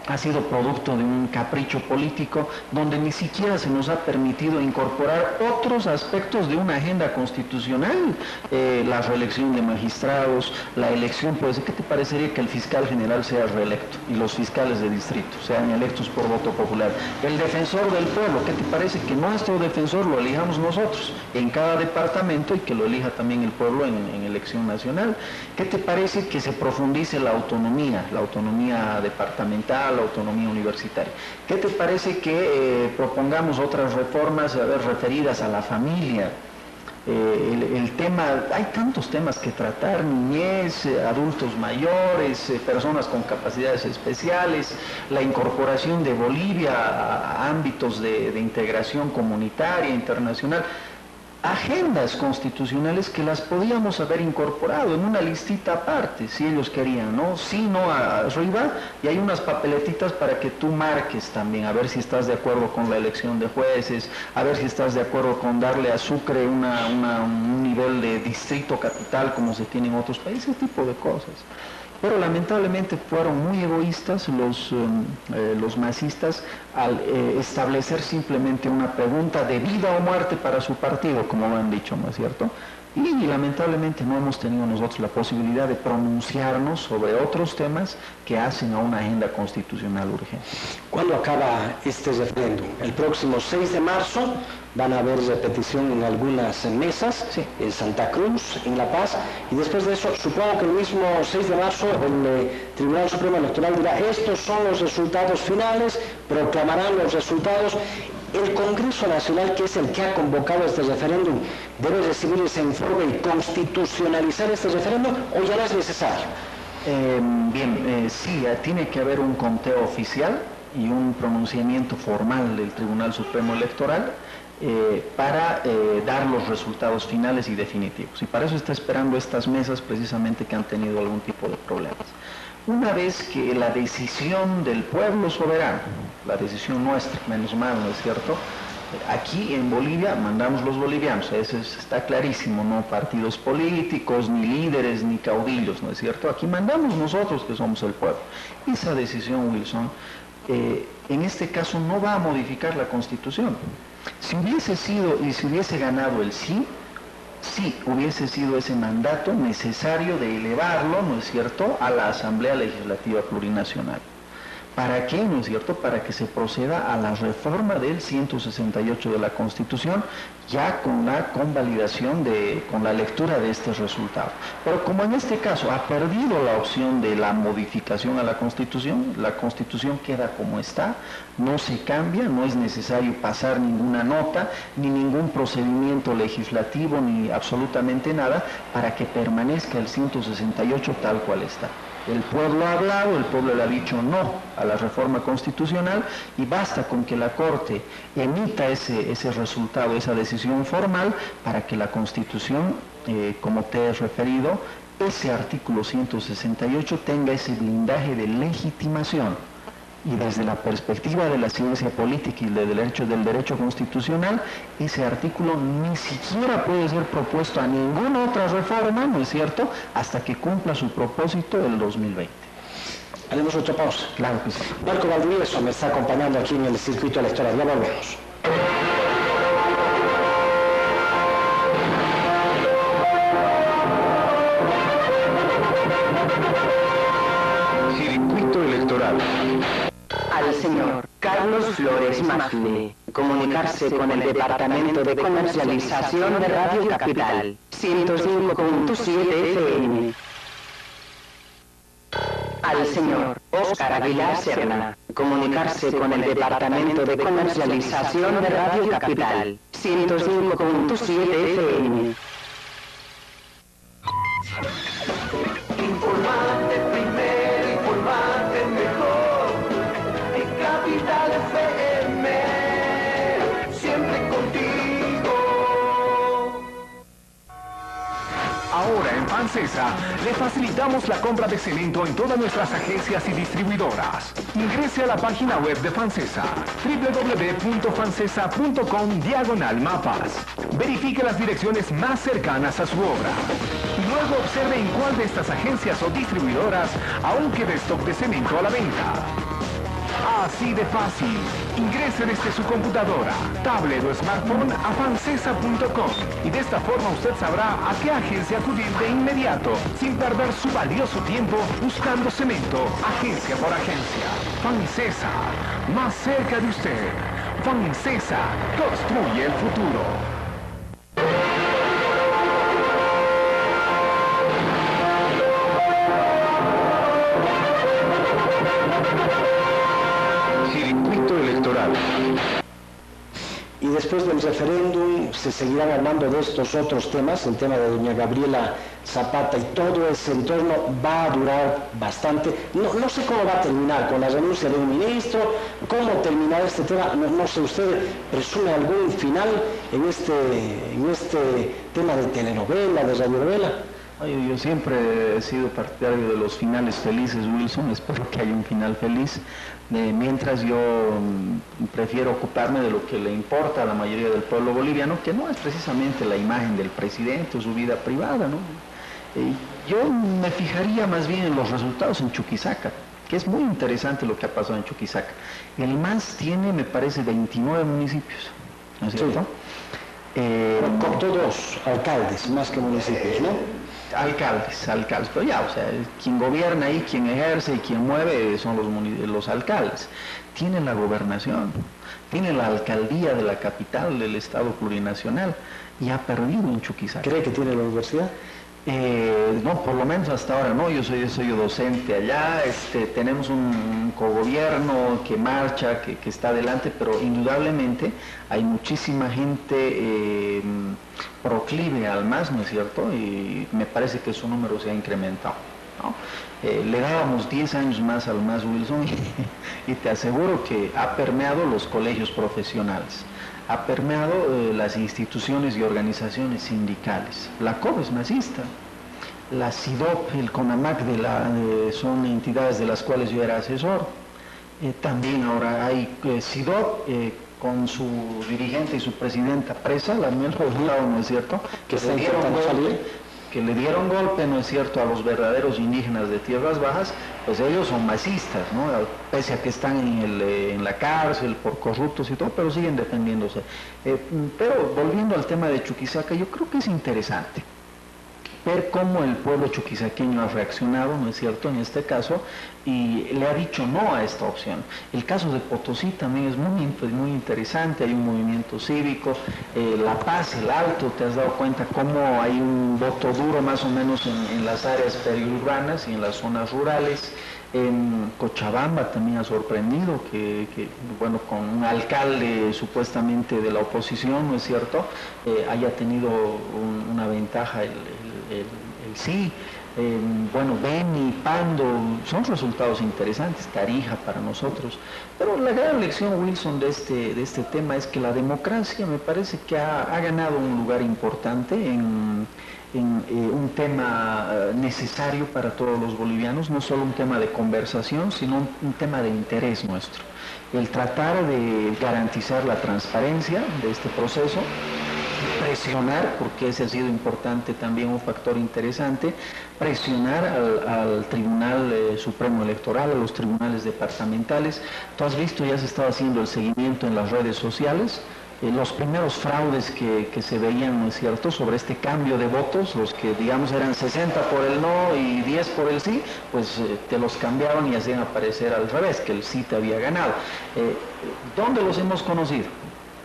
ha sido producto de un capricho político donde ni siquiera se nos ha permitido incorporar otros aspectos de una agenda constitucional, la reelección de magistrados, la elección, pues, ¿qué te parecería que el fiscal general sea reelecto y los fiscales de distrito sean electos por voto popular? El defensor del pueblo, ¿qué te parece que nuestro defensor lo elijamos nosotros en cada departamento y que lo elija también el pueblo en elección nacional? ¿Qué te parece que se profundice la autonomía departamental, la autonomía universitaria? ¿Qué te parece que propongamos otras reformas referidas a la familia? El tema, hay tantos temas que tratar: niñez, adultos mayores, personas con capacidades especiales, la incorporación de Bolivia a ámbitos de integración comunitaria, internacional. Agendas constitucionales que las podíamos haber incorporado en una listita aparte, si ellos querían, ¿no? Sí, no, arriba, y hay unas papeletitas para que tú marques también, a ver si estás de acuerdo con la elección de jueces, a ver si estás de acuerdo con darle a Sucre un nivel de distrito capital como se tiene en otros países, ese tipo de cosas. Pero lamentablemente fueron muy egoístas los masistas al establecer simplemente una pregunta de vida o muerte para su partido, como me han dicho, ¿no es cierto? Y lamentablemente no hemos tenido nosotros la posibilidad de pronunciarnos sobre otros temas que hacen a una agenda constitucional urgente. ¿Cuándo acaba este referéndum? El próximo 6 de marzo van a haber repetición en algunas mesas, sí, en Santa Cruz, en La Paz, y después de eso, supongo que el mismo 6 de marzo el Tribunal Supremo Electoral dirá: estos son los resultados finales, proclamarán los resultados. ¿El Congreso Nacional, que es el que ha convocado este referéndum, debe recibir ese informe y constitucionalizar este referéndum, o ya no es necesario? Sí, tiene que haber un conteo oficial y un pronunciamiento formal del Tribunal Supremo Electoral para dar los resultados finales y definitivos. Y para eso está esperando estas mesas, precisamente, que han tenido algún tipo de problemas. Una vez que la decisión del pueblo soberano, la decisión nuestra, menos mal, ¿no es cierto? Aquí en Bolivia mandamos los bolivianos, eso está clarísimo, no partidos políticos, ni líderes, ni caudillos, ¿no es cierto? Aquí mandamos nosotros, que somos el pueblo. Esa decisión, Wilson, en este caso no va a modificar la Constitución. Si hubiese sido y si hubiese ganado el sí hubiese sido ese mandato necesario de elevarlo, ¿no es cierto?, a la Asamblea Legislativa Plurinacional. ¿Para qué, no es cierto?, para que se proceda a la reforma del 168 de la Constitución, ya con la convalidación, con la lectura de este resultado. Pero como en este caso ha perdido la opción de la modificación a la Constitución queda como está, no se cambia, no es necesario pasar ninguna nota, ni ningún procedimiento legislativo, ni absolutamente nada, para que permanezca el 168 tal cual está. El pueblo ha hablado, el pueblo le ha dicho no a la reforma constitucional, y basta con que la Corte emita ese resultado, esa decisión formal, para que la Constitución, como te he referido, ese artículo 168 tenga ese blindaje de legitimación. Y desde la perspectiva de la ciencia política y del derecho constitucional, ese artículo ni siquiera puede ser propuesto a ninguna otra reforma, ¿no es cierto?, hasta que cumpla su propósito el 2020. Haremos otra pausa. Claro que sí. Marco Valdivieso me está acompañando aquí en el circuito electoral. Ya volvemos. Circuito electoral. Mafne. Comunicarse con el Departamento de Comercialización de Radio Capital. 105.7 FM. Al señor Óscar Aguilar Serna. Comunicarse con el Departamento de Comercialización de Radio Capital. 105.7 FM. Informante primero, informante mejor. En Capital FM, siempre contigo. Ahora en Fancesa le facilitamos la compra de cemento en todas nuestras agencias y distribuidoras. Ingrese a la página web de Fancesa, www.fancesa.com/mapas. Verifique las direcciones más cercanas a su obra. Luego observe en cuál de estas agencias o distribuidoras aún queda stock de cemento a la venta. Así de fácil. Ingrese desde su computadora, tablet o smartphone a fancesa.com y de esta forma usted sabrá a qué agencia acudir de inmediato, sin perder su valioso tiempo buscando cemento agencia por agencia. Fancesa, más cerca de usted. Fancesa, construye el futuro. Circuito electoral. Y después del referéndum se seguirán hablando de estos otros temas, el tema de doña Gabriela Zapata y todo ese entorno va a durar bastante. No sé cómo va a terminar, con la renuncia de un ministro, cómo terminará este tema, no sé, ¿usted presume algún final en este tema de telenovela, de radionovela? Oye, yo siempre he sido partidario de los finales felices, Wilson, espero que haya un final feliz. Mientras yo prefiero ocuparme de lo que le importa a la mayoría del pueblo boliviano, que no es precisamente la imagen del presidente o su vida privada, ¿no? Yo me fijaría más bien en los resultados en Chuquisaca, que es muy interesante lo que ha pasado en Chuquisaca. El MAS tiene, me parece, 29 municipios, ¿no es cierto? Con todos alcaldes, más que municipios, ¿no? Alcaldes, pero ya, o sea, quien gobierna ahí, quien ejerce y quien mueve son los alcaldes. Tiene la gobernación, tiene la alcaldía de la capital del Estado plurinacional y ha perdido en Chuquisaca. ¿Cree que tiene la universidad? No, por lo menos hasta ahora no, yo soy docente allá, tenemos un cogobierno que marcha, que está adelante, pero indudablemente hay muchísima gente proclive al MAS, ¿no es cierto? Y me parece que su número se ha incrementado, ¿no? Le dábamos 10 años más al MAS, Wilson, y te aseguro que ha permeado los colegios profesionales. Ha permeado las instituciones y organizaciones sindicales. La COB es masista, la CIDOP, el CONAMAC son entidades de las cuales yo era asesor. También ahora hay CIDOP con su dirigente y su presidenta presa, la Mel Roslao, ¿no es cierto? Que le dieron golpe, ¿no es cierto?, a los verdaderos indígenas de tierras bajas, pues ellos son masistas, ¿no? Pese a que están en la cárcel por corruptos y todo, pero siguen defendiéndose. Pero volviendo al tema de Chuquisaca, yo creo que es interesante ver cómo el pueblo chuquisaqueño ha reaccionado, ¿no es cierto?, en este caso, y le ha dicho no a esta opción. El caso de Potosí también es muy interesante, hay un movimiento cívico, La Paz, el Alto, te has dado cuenta cómo hay un voto duro más o menos en las áreas periurbanas y en las zonas rurales. En Cochabamba también ha sorprendido que bueno, con un alcalde supuestamente de la oposición, ¿no es cierto?, haya tenido una ventaja el sí. Bueno, Beni, Pando, son resultados interesantes, Tarija para nosotros, pero la gran lección, Wilson, de este tema es que la democracia me parece que ha ganado un lugar importante en un tema necesario para todos los bolivianos, no solo un tema de conversación, sino un tema de interés nuestro. El tratar de garantizar la transparencia de este proceso, presionar, porque ese ha sido importante también, un factor interesante, presionar al Tribunal Supremo Electoral, a los tribunales departamentales. Tú has visto, ya se estaba haciendo el seguimiento en las redes sociales, los primeros fraudes que se veían, ¿no es cierto?, sobre este cambio de votos, los que digamos eran 60 por el no y 10 por el sí, pues te los cambiaban y hacían aparecer al revés, que el sí te había ganado. ¿Dónde los hemos conocido?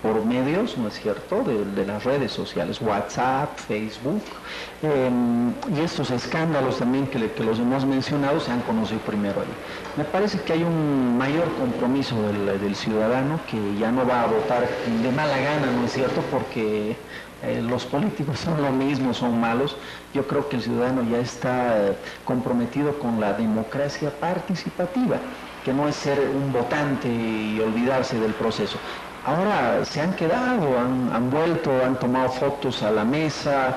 Por medios, ¿no es cierto?, de las redes sociales, WhatsApp, Facebook, y estos escándalos también que los hemos mencionado se han conocido primero ahí. Me parece que hay un mayor compromiso del ciudadano que ya no va a votar de mala gana, ¿no es cierto?, porque los políticos son lo mismo, son malos. Yo creo que el ciudadano ya está comprometido con la democracia participativa, que no es ser un votante y olvidarse del proceso. Ahora se han quedado, han vuelto, han tomado fotos a la mesa,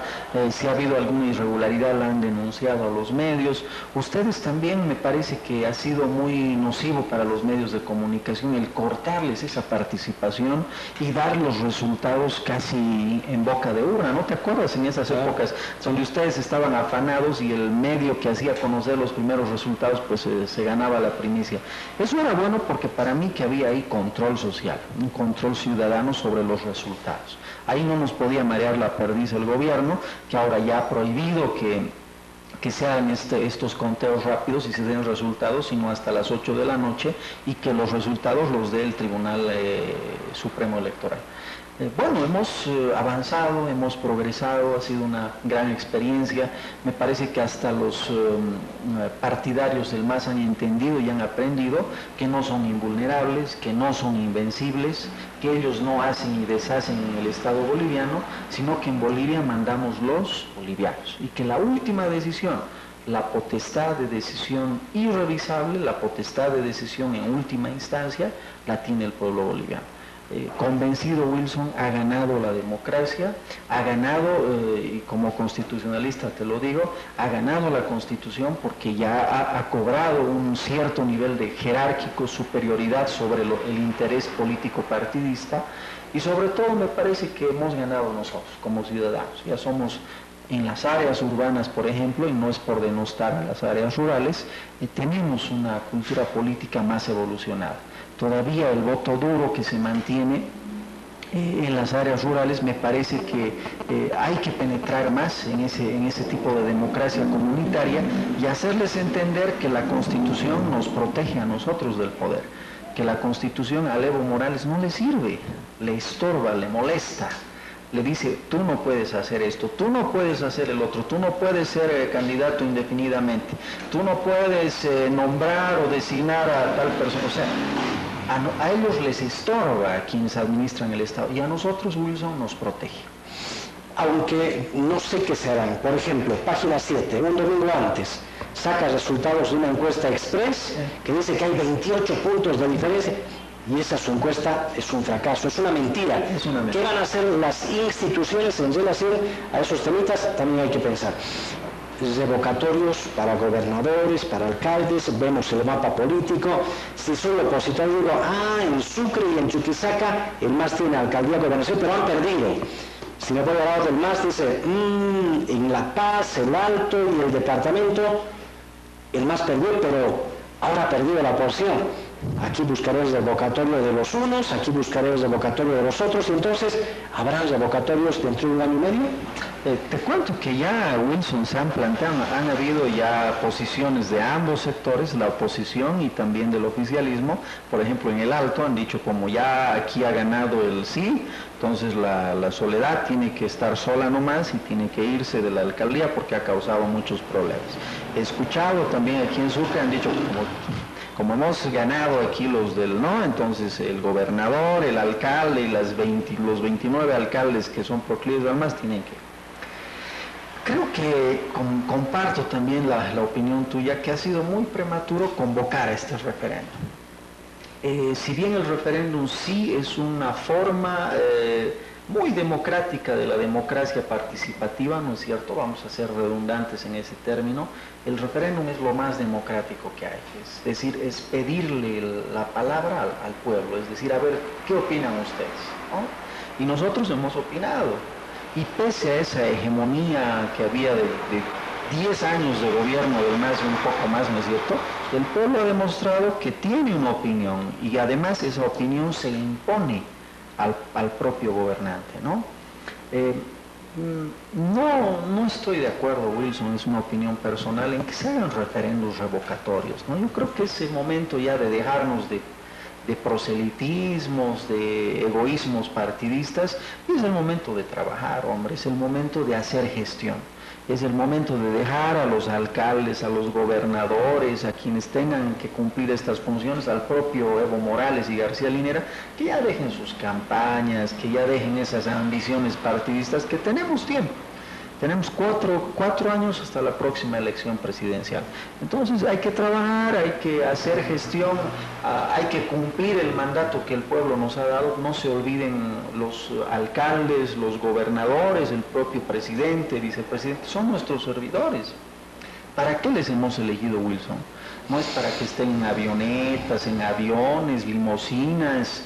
si ha habido alguna irregularidad la han denunciado a los medios. Ustedes también, me parece que ha sido muy nocivo para los medios de comunicación el cortarles esa participación y dar los resultados casi en boca de urna. ¿No te acuerdas en esas épocas donde ustedes estaban afanados y el medio que hacía conocer los primeros resultados pues se ganaba la primicia? Eso era bueno porque para mí que había ahí control social, un control ciudadano sobre los resultados. Ahí no nos podía marear la perdiz el gobierno, que ahora ya ha prohibido que se hagan estos conteos rápidos y se den resultados, sino hasta las 8 de la noche, y que los resultados los dé el Tribunal Supremo Electoral. Bueno, hemos avanzado, hemos progresado, ha sido una gran experiencia. Me parece que hasta los partidarios del MAS han entendido y han aprendido que no son invulnerables, que no son invencibles, que ellos no hacen y deshacen en el Estado boliviano, sino que en Bolivia mandamos los bolivianos y que la última decisión, la potestad de decisión irrevisable, la potestad de decisión en última instancia, la tiene el pueblo boliviano. Convencido, Wilson, ha ganado la democracia, ha ganado, y como constitucionalista te lo digo, ha ganado la Constitución porque ya ha cobrado un cierto nivel de jerárquico superioridad sobre el interés político partidista, y sobre todo me parece que hemos ganado nosotros como ciudadanos. Ya somos en las áreas urbanas, por ejemplo, y no es por denostar a las áreas rurales, tenemos una cultura política más evolucionada. Todavía el voto duro que se mantiene en las áreas rurales, me parece que hay que penetrar más en ese tipo de democracia comunitaria y hacerles entender que la Constitución nos protege a nosotros del poder, que la Constitución a Evo Morales no le sirve, le estorba, le molesta. Le dice, tú no puedes hacer esto, tú no puedes hacer el otro, tú no puedes ser candidato indefinidamente, tú no puedes nombrar o designar a tal persona. O sea, a ellos les estorba a quienes administran el Estado y a nosotros, Wilson, nos protege. Aunque no sé qué serán. Por ejemplo, página 7, un domingo antes, saca resultados de una encuesta express que dice que hay 28 puntos de diferencia. Y esa su encuesta es un fracaso, es una mentira. ¿Qué van a hacer las instituciones en relación a esos temitas? También hay que pensar. Revocatorios para gobernadores, para alcaldes, vemos el mapa político. Si son opositores, digo, en Sucre y en Chuquisaca el MAS tiene alcaldía, gobernación, pero han perdido. Si me voy al lado del MAS, dice, en La Paz, el Alto y el departamento, el MAS perdió, pero ahora ha perdido la oposición. Aquí buscaré el revocatorio de los unos, aquí buscaré el revocatorio de los otros, y entonces, ¿habrán revocatorios dentro de un año y medio? Te cuento que ya, Wilson, se han planteado, han habido ya posiciones de ambos sectores, la oposición y también del oficialismo. Por ejemplo, en el Alto han dicho, como ya aquí ha ganado el sí, entonces la Soledad tiene que estar sola nomás y tiene que irse de la alcaldía porque ha causado muchos problemas. He escuchado también aquí en Sucre, han dicho como hemos ganado aquí los del no, entonces el gobernador, el alcalde y los 29 alcaldes que son proclives además tienen que... Creo que comparto también la opinión tuya que ha sido muy prematuro convocar a este referéndum. Si bien el referéndum sí es una forma muy democrática de la democracia participativa, ¿no es cierto? Vamos a ser redundantes en ese término. El referéndum es lo más democrático que hay, es decir, es pedirle la palabra al pueblo, es decir, a ver, ¿qué opinan ustedes? ¿No? Y nosotros hemos opinado, y pese a esa hegemonía que había de 10 años de gobierno del MAS y un poco más, ¿no es cierto?, el pueblo ha demostrado que tiene una opinión, y además esa opinión se le impone al propio gobernante, ¿no? No estoy de acuerdo, Wilson, es una opinión personal, en que se hagan referendos revocatorios, ¿no? Yo creo que es el momento ya de dejarnos de proselitismos, de egoísmos partidistas, y es el momento de trabajar, hombre, es el momento de hacer gestión. Es el momento de dejar a los alcaldes, a los gobernadores, a quienes tengan que cumplir estas funciones, al propio Evo Morales y García Linera, que ya dejen sus campañas, que ya dejen esas ambiciones partidistas, que tenemos tiempo. Tenemos cuatro años hasta la próxima elección presidencial. Entonces hay que trabajar, hay que hacer gestión, hay que cumplir el mandato que el pueblo nos ha dado. No se olviden los alcaldes, los gobernadores, el propio presidente, vicepresidente, son nuestros servidores. ¿Para qué les hemos elegido, Wilson? No es para que estén en avionetas, en aviones, limusinas.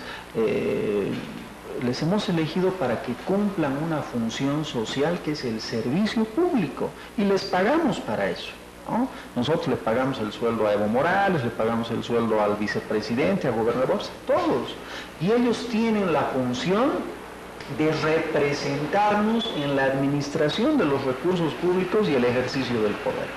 Les hemos elegido para que cumplan una función social que es el servicio público, y les pagamos para eso, ¿no? Nosotros le pagamos el sueldo a Evo Morales, le pagamos el sueldo al vicepresidente, a gobernadores, a todos, y ellos tienen la función de representarnos en la administración de los recursos públicos y el ejercicio del poder.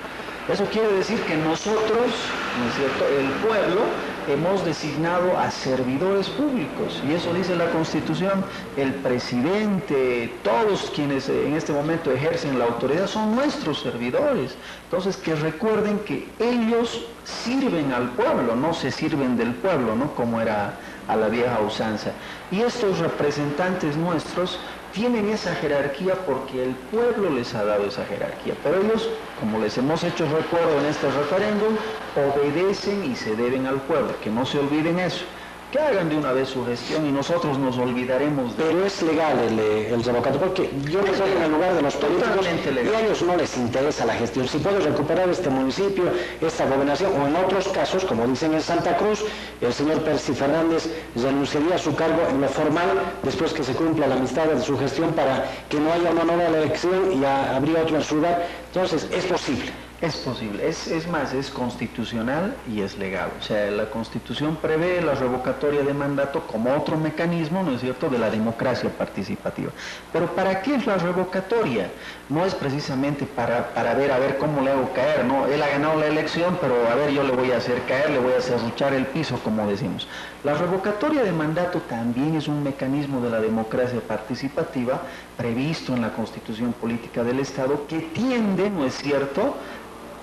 Eso quiere decir que nosotros, ¿no es cierto?, el pueblo, hemos designado a servidores públicos, y eso dice la Constitución. El presidente, todos quienes en este momento ejercen la autoridad son nuestros servidores. Entonces, que recuerden que ellos sirven al pueblo, no se sirven del pueblo, ¿no?, como era a la vieja usanza. Y estos representantes nuestros tienen esa jerarquía porque el pueblo les ha dado esa jerarquía, pero ellos, como les hemos hecho recuerdo en este referéndum, obedecen y se deben al pueblo. Que no se olviden eso, que hagan de una vez su gestión y nosotros nos olvidaremos de... Pero es legal el revocatorio, porque yo me pongo en el lugar de los políticos y a ellos no les interesa la gestión. Si puedo recuperar este municipio, esta gobernación, o en otros casos, como dicen en Santa Cruz, el señor Percy Fernández renunciaría a su cargo en lo formal después que se cumpla la amistad de su gestión, para que no haya una nueva elección y habría otro en su lugar. Entonces, es posible. Es posible, es más, es constitucional y es legal. O sea, la Constitución prevé la revocatoria de mandato como otro mecanismo, ¿no es cierto?, de la democracia participativa. Pero ¿para qué es la revocatoria? No es precisamente para ver a ver cómo le hago caer, ¿no? Él ha ganado la elección, pero a ver, yo le voy a hacer caer, le voy a serruchar el piso, como decimos. La revocatoria de mandato también es un mecanismo de la democracia participativa previsto en la Constitución Política del Estado, que tiende, ¿no es cierto?,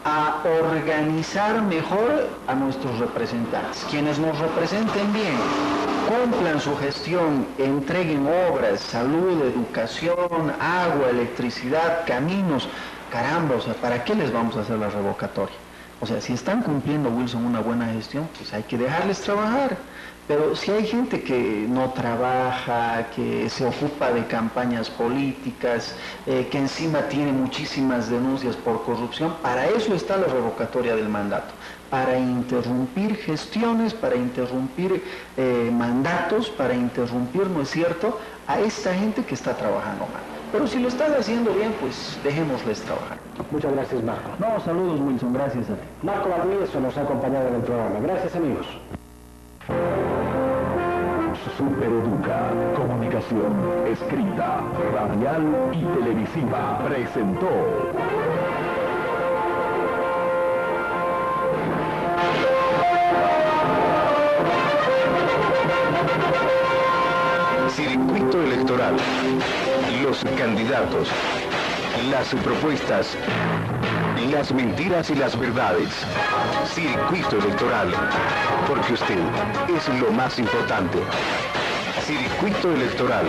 a organizar mejor a nuestros representantes. Quienes nos representen bien, cumplan su gestión, entreguen obras, salud, educación, agua, electricidad, caminos. Caramba, o sea, ¿para qué les vamos a hacer la revocatoria? O sea, si están cumpliendo, Wilson, una buena gestión, pues hay que dejarles trabajar. Pero si hay gente que no trabaja, que se ocupa de campañas políticas, que encima tiene muchísimas denuncias por corrupción, para eso está la revocatoria del mandato, para interrumpir gestiones, para interrumpir mandatos, para interrumpir, ¿no es cierto?, a esta gente que está trabajando mal. Pero si lo están haciendo bien, pues dejémosles trabajar. Muchas gracias, Marco. No, saludos, Wilson, gracias a ti. Marco Valdivieso nos ha acompañado en el programa. Gracias, amigos. Supereduca, comunicación escrita, radial y televisiva, presentó Circuito Electoral. Los candidatos, las propuestas, las mentiras y las verdades. Circuito Electoral, porque usted es lo más importante. Circuito Electoral.